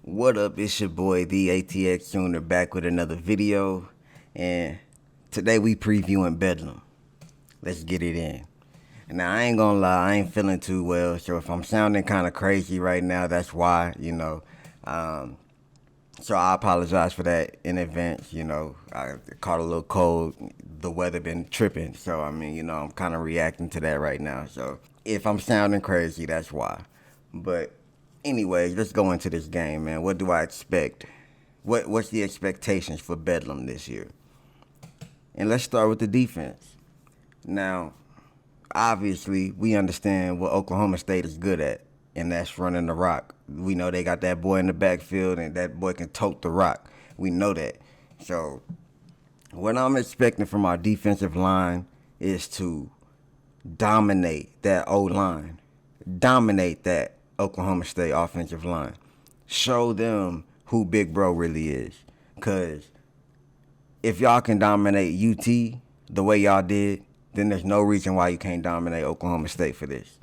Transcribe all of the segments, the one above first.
What up, it's your boy, the ATX Junior, back with another video, and today we previewing Bedlam. Let's get it in. Now, I ain't gonna lie, I ain't feeling too well, so if I'm sounding kind of crazy right now, that's why, So I apologize for that in advance, I caught a little cold, the weather been tripping, so I'm kind of reacting to that right now, so if I'm sounding crazy, that's why. But anyways, let's go into this game, man. What do I expect? What's the expectations for Bedlam this year? And let's start with the defense. Now, obviously, we understand what Oklahoma State is good at, and that's running the rock. We know they got that boy in the backfield, and that boy can tote the rock. We know that. So, what I'm expecting from our defensive line is to dominate that O-line. Dominate that Oklahoma State offensive line. Show them who Big Bro really is. Because if y'all can dominate UT the way y'all did, then there's no reason why you can't dominate Oklahoma State for this.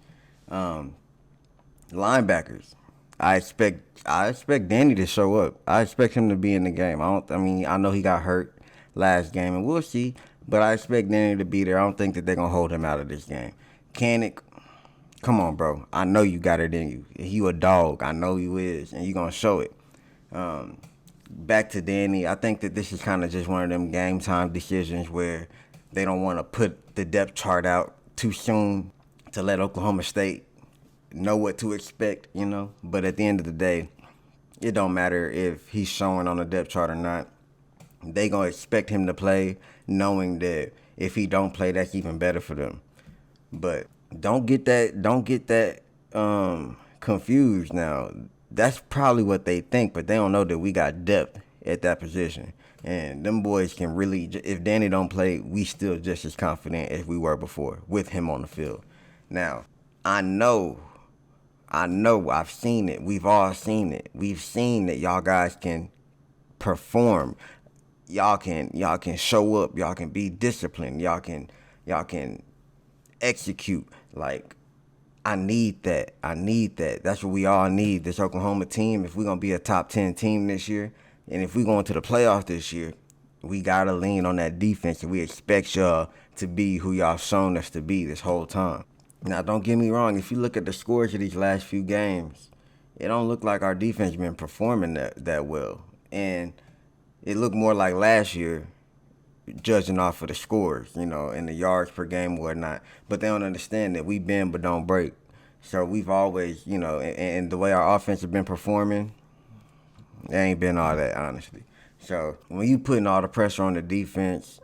Linebackers. I expect Danny to show up. I expect him to be in the game. I know he got hurt last game, and we'll see. But I expect Danny to be there. I don't think that they're gonna hold him out of this game. Canick, come on, bro. I know you got it in you. You a dog. I know you is, and you gonna show it. Back to Danny. I think that this is kind of just one of them game time decisions where they don't want to put the depth chart out too soon to let Oklahoma State know what to expect, But at the end of the day, it don't matter if he's showing on the depth chart or not. They gonna expect him to play, knowing that if he don't play, that's even better for them. But don't get that confused now. That's probably what they think, but they don't know that we got depth at that position. And them boys can really, if Danny don't play, we still just as confident as we were before with him on the field. Now, I know, I've seen it. We've all seen it. We've seen that y'all guys can perform. Y'all can show up. Y'all can be disciplined. Y'all can execute. Like, I need that. That's what we all need, this Oklahoma team. If we're going to be a top 10 team this year, and if we go into the playoffs this year, we got to lean on that defense, and we expect y'all to be who y'all shown us to be this whole time. Now, don't get me wrong. If you look at the scores of these last few games, it don't look like our defense been performing that well. And it looked more like last year, judging off of the scores, and the yards per game and whatnot. But they don't understand that we bend but don't break. So we've always, and the way our offense has been performing, it ain't been all that, honestly. So when you putting all the pressure on the defense,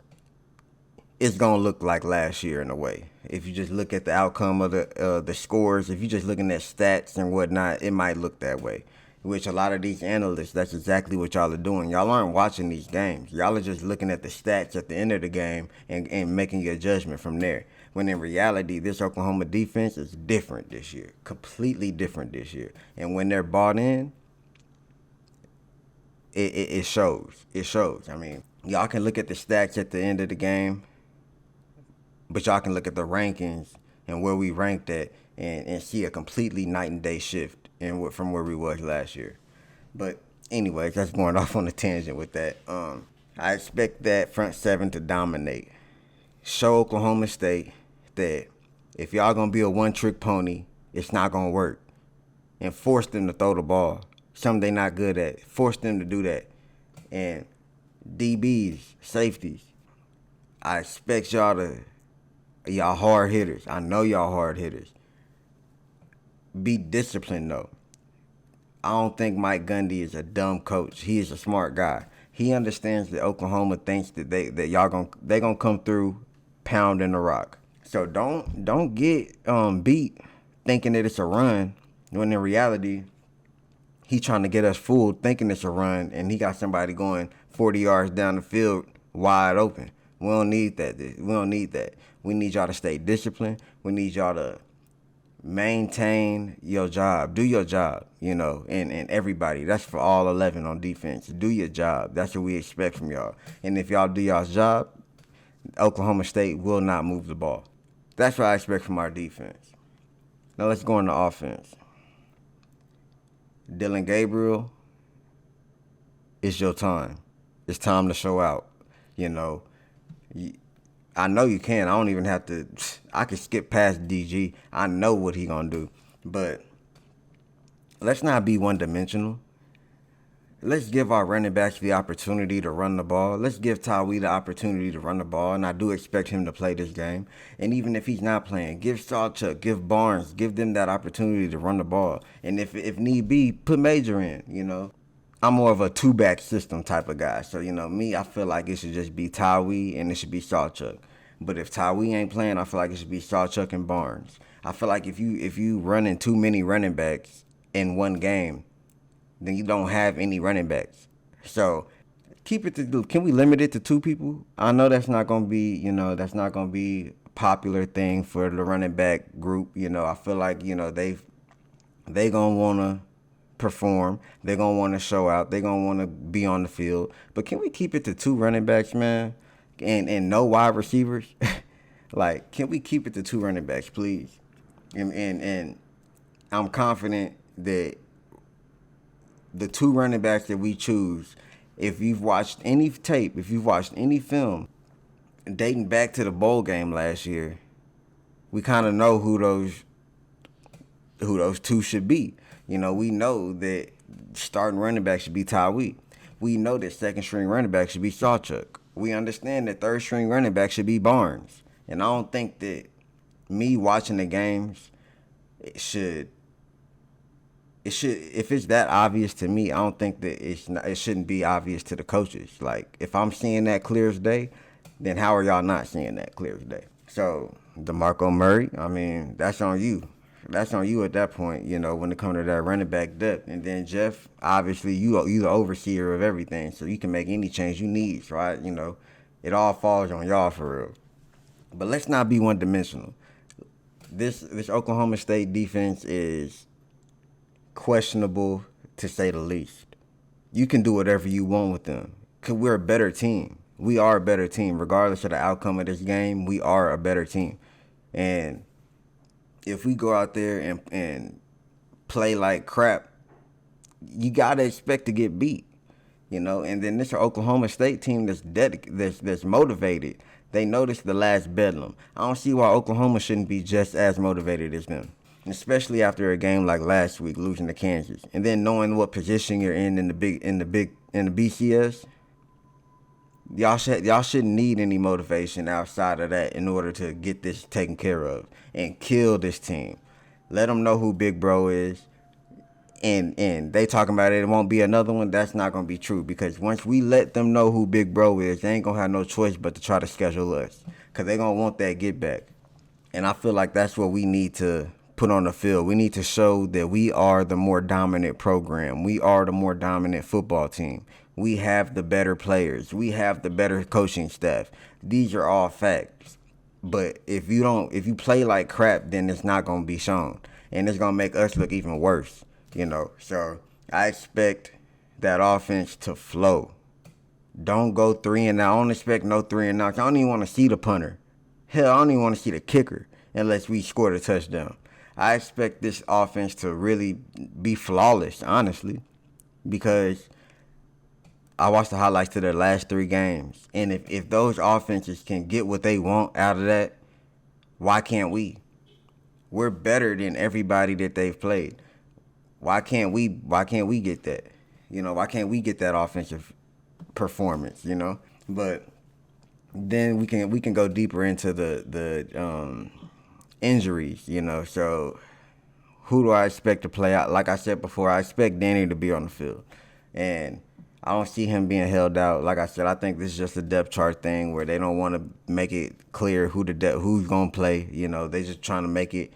it's going to look like last year in a way. If you just look at the outcome of the scores, if you're just looking at stats and whatnot, it might look that way. Which a lot of these analysts, that's exactly what y'all are doing. Y'all aren't watching these games. Y'all are just looking at the stats at the end of the game and making your judgment from there. When in reality, this Oklahoma defense is different this year. Completely different this year. And when they're bought in, it shows. It shows. Y'all can look at the stats at the end of the game, but y'all can look at the rankings and where we ranked at and see a completely night and day shift from where we was last year. But anyways, that's going off on a tangent with that. I expect that front seven to dominate. Show Oklahoma State that if y'all going to be a one-trick pony, it's not going to work. And force them to throw the ball. Something they not good at. Force them to do that. And DBs, safeties, I expect y'all hard hitters. I know y'all hard hitters. Be disciplined, though. I don't think Mike Gundy is a dumb coach. He is a smart guy. He understands that Oklahoma thinks that they gonna come through pounding the rock. So don't get beat thinking that it's a run when in reality he trying to get us fooled thinking it's a run and he got somebody going 40 yards down the field wide open. We don't need that. We need y'all to stay disciplined. We need y'all to maintain your job. Do your job, and everybody. That's for all 11 on defense. Do your job. That's what we expect from y'all. And if y'all do y'all's job, Oklahoma State will not move the ball. That's what I expect from our defense. Now let's go on to offense. Dylan Gabriel, it's your time. It's time to show out. You know, I know you can. I don't even have to. I can skip past DG. I know what he gonna do. But let's not be one dimensional. Let's give our running backs the opportunity to run the ball. Let's give Tyree the opportunity to run the ball, and I do expect him to play this game. And even if he's not playing, give Sawchuck, give Barnes, give them that opportunity to run the ball. And if need be, put Major in. I'm more of a two-back system type of guy. So me, I feel like it should just be Tyree and it should be Sawchuck. But if Tyree ain't playing, I feel like it should be Sawchuck and Barnes. I feel like if you running too many running backs in one game, then you don't have any running backs. So can we limit it to two people? I know that's not gonna be a popular thing for the running back group. I feel like they gonna wanna perform. They're gonna wanna show out. They're gonna wanna be on the field. But can we keep it to two running backs, man? And no wide receivers? Like, can we keep it to two running backs, please? And I'm confident that the two running backs that we choose, if you've watched any tape, if you've watched any film dating back to the bowl game last year, we kind of know who those two should be. We know that starting running back should be Tyree. We know that second string running back should be Sawchuck. We understand that third string running back should be Barnes. And I don't think that me watching the games, it should, if it's that obvious to me, I don't think that it shouldn't be obvious to the coaches. Like, if I'm seeing that clear as day, then how are y'all not seeing that clear as day? So, DeMarco Murray, I mean, that's on you. That's on you at that point, when it comes to that running back depth. And then Jeff, obviously, you the overseer of everything, so you can make any change you need, right? It all falls on y'all for real. But let's not be one-dimensional. This Oklahoma State defense is questionable, to say the least. You can do whatever you want with them, because we're a better team. We are a better team. Regardless of the outcome of this game, we are a better team. And if we go out there and play like crap, you got to expect to get beat. And then this Oklahoma State team that's motivated. They noticed the last Bedlam. I don't see why Oklahoma shouldn't be just as motivated as them, especially after a game like last week, losing to Kansas, and then knowing what position you're in the BCS. Y'all shouldn't need any motivation outside of that in order to get this taken care of and kill this team. Let them know who Big Bro is. And they talking about it won't be another one. That's not going to be true, because once we let them know who Big Bro is, they ain't going to have no choice but to try to schedule us, because they going to want that get back. And I feel like that's what we need to put on the field. We need to show that we are the more dominant program. We are the more dominant football team. We have the better players. We have the better coaching staff. These are all facts. But if you play like crap, then it's not going to be shown. And it's going to make us look even worse. So I expect that offense to flow. Don't go 3-and-out. I don't expect no 3-and-outs. I don't even want to see the punter. Hell, I don't even want to see the kicker unless we score the touchdown. I expect this offense to really be flawless, honestly, because I watched the highlights to their last 3 games. And if those offenses can get what they want out of that, why can't we? We're better than everybody that they've played. Why can't we get that? Why can't we get that offensive performance, But then we can go deeper into the injuries, So who do I expect to play out? Like I said before, I expect Danny to be on the field. And I don't see him being held out. Like I said, I think this is just a depth chart thing where they don't want to make it clear who's going to play. They just trying to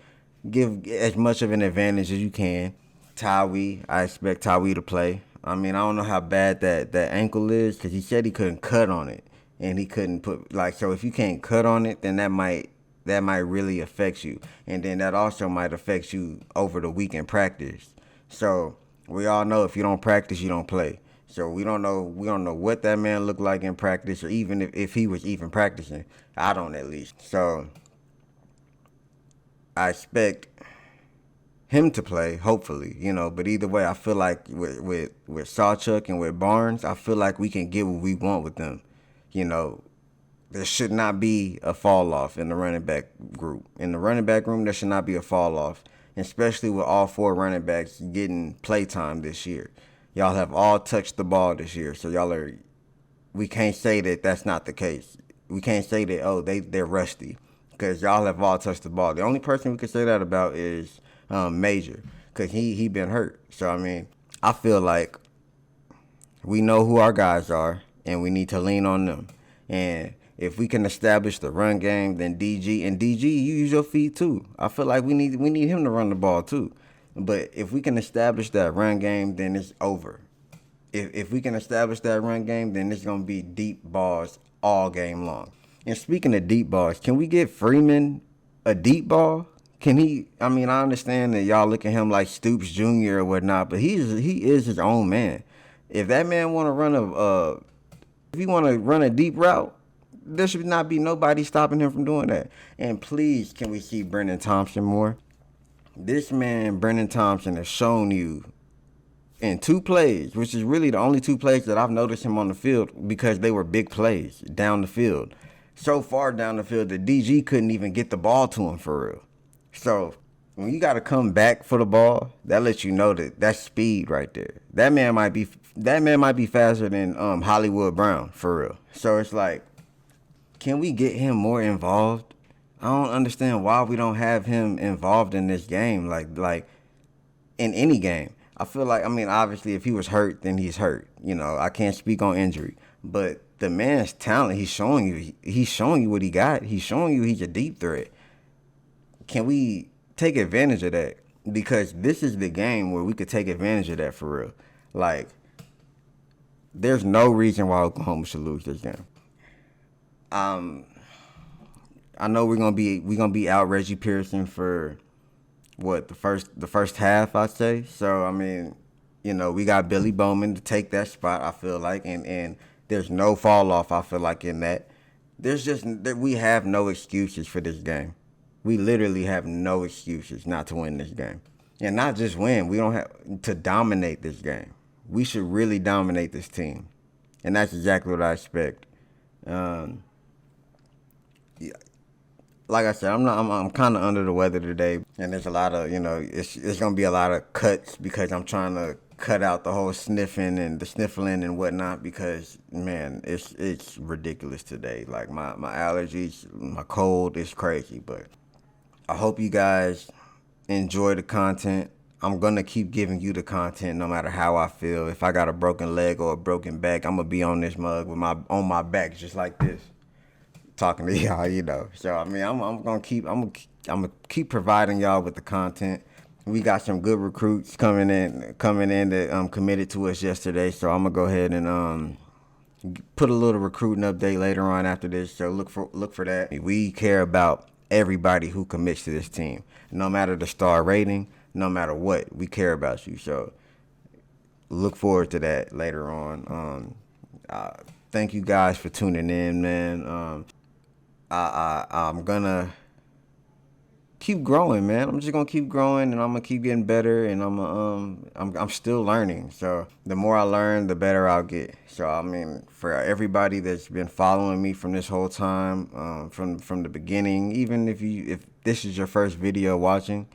give as much of an advantage as you can. Tyree, I expect Tyree to play. I mean, I don't know how bad that ankle is, because he said he couldn't cut on it, and he couldn't put so if you can't cut on it, then that might really affect you, and then that also might affect you over the week in practice. So we all know if you don't practice, you don't play. So we don't know what that man looked like in practice, or even if he was even practicing. I don't, at least. So I expect him to play, hopefully, But either way, I feel like with Sawchuk and with Barnes, I feel like we can get what we want with them. You know, there should not be a fall off in the running back group. In the running back room, there should not be a fall off, especially with all 4 running backs getting play time this year. Y'all have all touched the ball this year, so we can't say that that's not the case. We can't say that, they're rusty, because y'all have all touched the ball. The only person we can say that about is Major, because he been hurt. So, I mean, I feel like we know who our guys are, and we need to lean on them. And if we can establish the run game, then DG, you use your feet too. I feel like we need him to run the ball too. But if we can establish that run game, then it's over. If we can establish that run game, then it's gonna be deep balls all game long. And speaking of deep balls, can we get Freeman a deep ball? Can he? I mean, I understand that y'all look at him like Stoops Jr. or whatnot, but he is his own man. If that man want to if he want to run a deep route, there should not be nobody stopping him from doing that. And please, can we see Brendan Thompson more? This man, Brendan Thompson, has shown you in 2 plays, which is really the only 2 plays that I've noticed him on the field, because they were big plays down the field. So far down the field, the DG couldn't even get the ball to him for real. So when you got to come back for the ball, that lets you know that that's speed right there. That man might be faster than Hollywood Brown for real. So it's like, can we get him more involved? I don't understand why we don't have him involved in this game, like in any game. I feel like, I mean, obviously, if he was hurt, then he's hurt. I can't speak on injury, but the man's talent, he's showing you what he got. He's showing you he's a deep threat. Can we take advantage of that? Because this is the game where we could take advantage of that for real. Like, there's no reason why Oklahoma should lose this game. I know we're gonna be out Reggie Pearson for the first half, I'd say. So I mean, we got Billy Bowman to take that spot, I feel like, and there's no fall off, I feel like, in that. We have no excuses for this game. We literally have no excuses not to win this game. And not just win, we don't have to dominate this game. We should really dominate this team. And that's exactly what I expect. Like I said, I'm kind of under the weather today, and there's a lot of, it's gonna be a lot of cuts, because I'm trying to cut out the whole sniffing and the sniffling and whatnot, because man, it's ridiculous today. Like my allergies, my cold is crazy. But I hope you guys enjoy the content. I'm gonna keep giving you the content no matter how I feel. If I got a broken leg or a broken back, I'm gonna be on this mug on my back just like this, talking to y'all, So I mean, I'm gonna keep providing y'all with the content. We got some good recruits coming in that committed to us yesterday. So I'm gonna go ahead and put a little recruiting update later on after this. So look for that. We care about everybody who commits to this team, no matter the star rating, no matter what. We care about you. So look forward to that later on. Thank you guys for tuning in, man. I'm gonna keep growing, man. I'm just gonna keep growing, and I'm gonna keep getting better, and I'm still learning. So the more I learn, the better I'll get. So I mean, for everybody that's been following me from this whole time, from the beginning, even if this is your first video watching,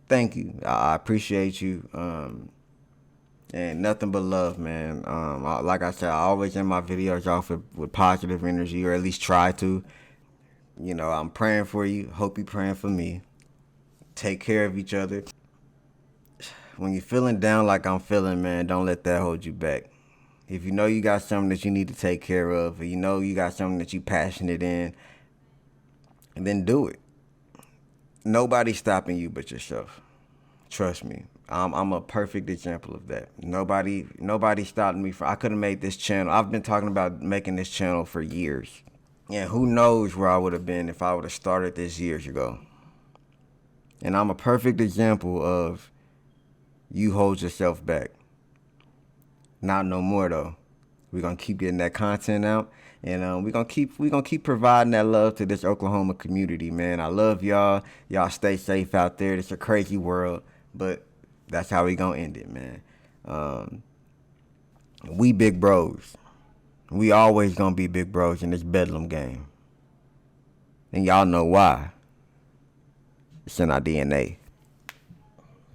thank you. I appreciate you. And nothing but love, man. Like I said, I always end my videos off with positive energy, or at least try to. I'm praying for you. Hope you're praying for me. Take care of each other. When you're feeling down like I'm feeling, man, don't let that hold you back. If you know you got something that you need to take care of, or you know you got something that you're passionate in, then do it. Nobody's stopping you but yourself. Trust me. I'm a perfect example of that. Nobody stopped me I could have made this channel. I've been talking about making this channel for years. And who knows where I would have been if I would have started this years ago. And I'm a perfect example of you hold yourself back. Not no more though. We're gonna keep getting that content out, and we're gonna keep providing that love to this Oklahoma community, man. I love y'all. Y'all stay safe out there. It's a crazy world, But that's how we gonna end it, man. We big bros. We always gonna be big bros in this Bedlam game. And y'all know why. It's in our DNA.